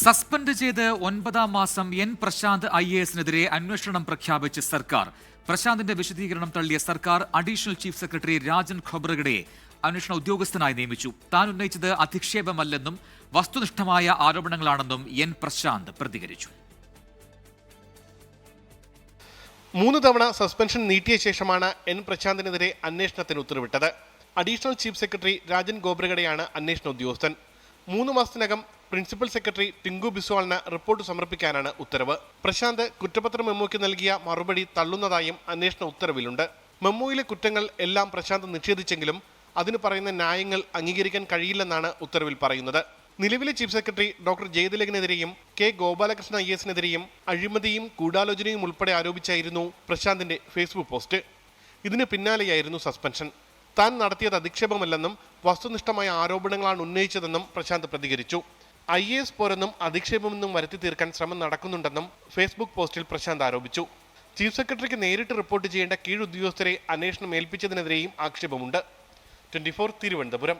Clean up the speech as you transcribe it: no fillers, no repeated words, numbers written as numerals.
Suspend ചെയ്ത് 9-ാം മാസം N Prashant IAS-നെതിരെ അന്വേഷണം പ്രഖ്യാപിച്ച് സർക്കാർ. പ്രശാന്തിന്റെ വിശദീകരണം തള്ളിയ സർക്കാർ അഡീഷണൽ ചീഫ് സെക്രട്ടറി രാജൻ ഖൊബ്രഗഡെയെ അന്വേഷണ ഉദ്യോഗസ്ഥനായി നിയമിച്ചു. താൻ ഉന്നയിച്ചത് അധിക്ഷേപമല്ലെന്നും വസ്തുനിഷ്ഠമായ ആരോപണങ്ങളാണെന്നും എൻ പ്രശാന്ത് പ്രതികരിച്ചു. 3 തവണ സസ്പെൻഷൻ നീട്ടിയ ശേഷമാണ് എൻ പ്രശാന്തിനെതിരെ അന്വേഷണത്തിന് ഉത്തരവിട്ടത്. അഡീഷണൽ ചീഫ് സെക്രട്ടറി രാജൻ ഖൊബ്രഗഡെയാണ് അന്വേഷണ ഉദ്യോഗസ്ഥൻ. 3 മാസത്തിനകം പ്രിൻസിപ്പൽ സെക്രട്ടറി ടിങ്കു ബിസ്വാളിന് റിപ്പോർട്ട് സമർപ്പിക്കാനാണ് ഉത്തരവ്. പ്രശാന്ത് കുറ്റപത്ര മെമ്മോയ്ക്ക് നൽകിയ മറുപടി തള്ളുന്നതായും അന്വേഷണ ഉത്തരവിലുണ്ട്. മെമ്മോയിലെ കുറ്റങ്ങൾ എല്ലാം പ്രശാന്ത് നിഷേധിച്ചെങ്കിലും അതിന് പറയുന്ന ന്യായങ്ങൾ അംഗീകരിക്കാൻ കഴിയില്ലെന്നാണ് ഉത്തരവിൽ പറയുന്നത്. നിലവിലെ ചീഫ് സെക്രട്ടറി ഡോക്ടർ ജയതിലകിനെതിരെയും കെ ഗോപാലകൃഷ്ണൻ IAS-നെതിരെയും അഴിമതിയും ഗൂഢാലോചനയും ഉൾപ്പെടെ ആരോപിച്ചായിരുന്നു പ്രശാന്തിന്റെ ഫേസ്ബുക്ക് പോസ്റ്റ്. ഇതിന് പിന്നാലെയായിരുന്നു സസ്പെൻഷൻ. താൻ നടത്തിയത് അധിക്ഷേപമല്ലെന്നും വസ്തുനിഷ്ഠമായ ആരോപണങ്ങളാണ് ഉന്നയിച്ചതെന്നും പ്രശാന്ത് പ്രതികരിച്ചു. IAS പോരെന്നും അധിക്ഷേപമെന്നും വരുത്തി തീർക്കാൻ ശ്രമം നടക്കുന്നുണ്ടെന്നും ഫേസ്ബുക്ക് പോസ്റ്റിൽ പ്രശാന്ത് ആരോപിച്ചു. ചീഫ് സെക്രട്ടറിക്ക് നേരിട്ട് റിപ്പോർട്ട് ചെയ്യേണ്ട കീഴുദ്യോഗസ്ഥരെ അന്വേഷണം ഏൽപ്പിച്ചതിനെതിരെയും ആക്ഷേപമുണ്ട്. 24 തിരുവനന്തപുരം.